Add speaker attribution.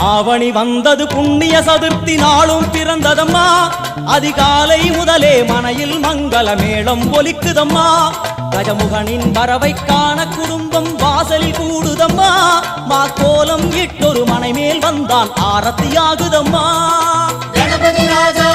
Speaker 1: ஆவணி வந்தது புண்ணிய சதுர்த்தி நாளும் பிறந்ததம்மா அதிகாலை முதலே மனையில் மங்கள மேளம் ஒலிக்குதம்மா கஜமுகனின் வரவை காண குடும்பம் வாசலில் கூடுதம்மா கோலம் இட்டொரு மனை மேல் வந்தான் ஆரத்தியாகுதம்மா
Speaker 2: கணபதி ராஜா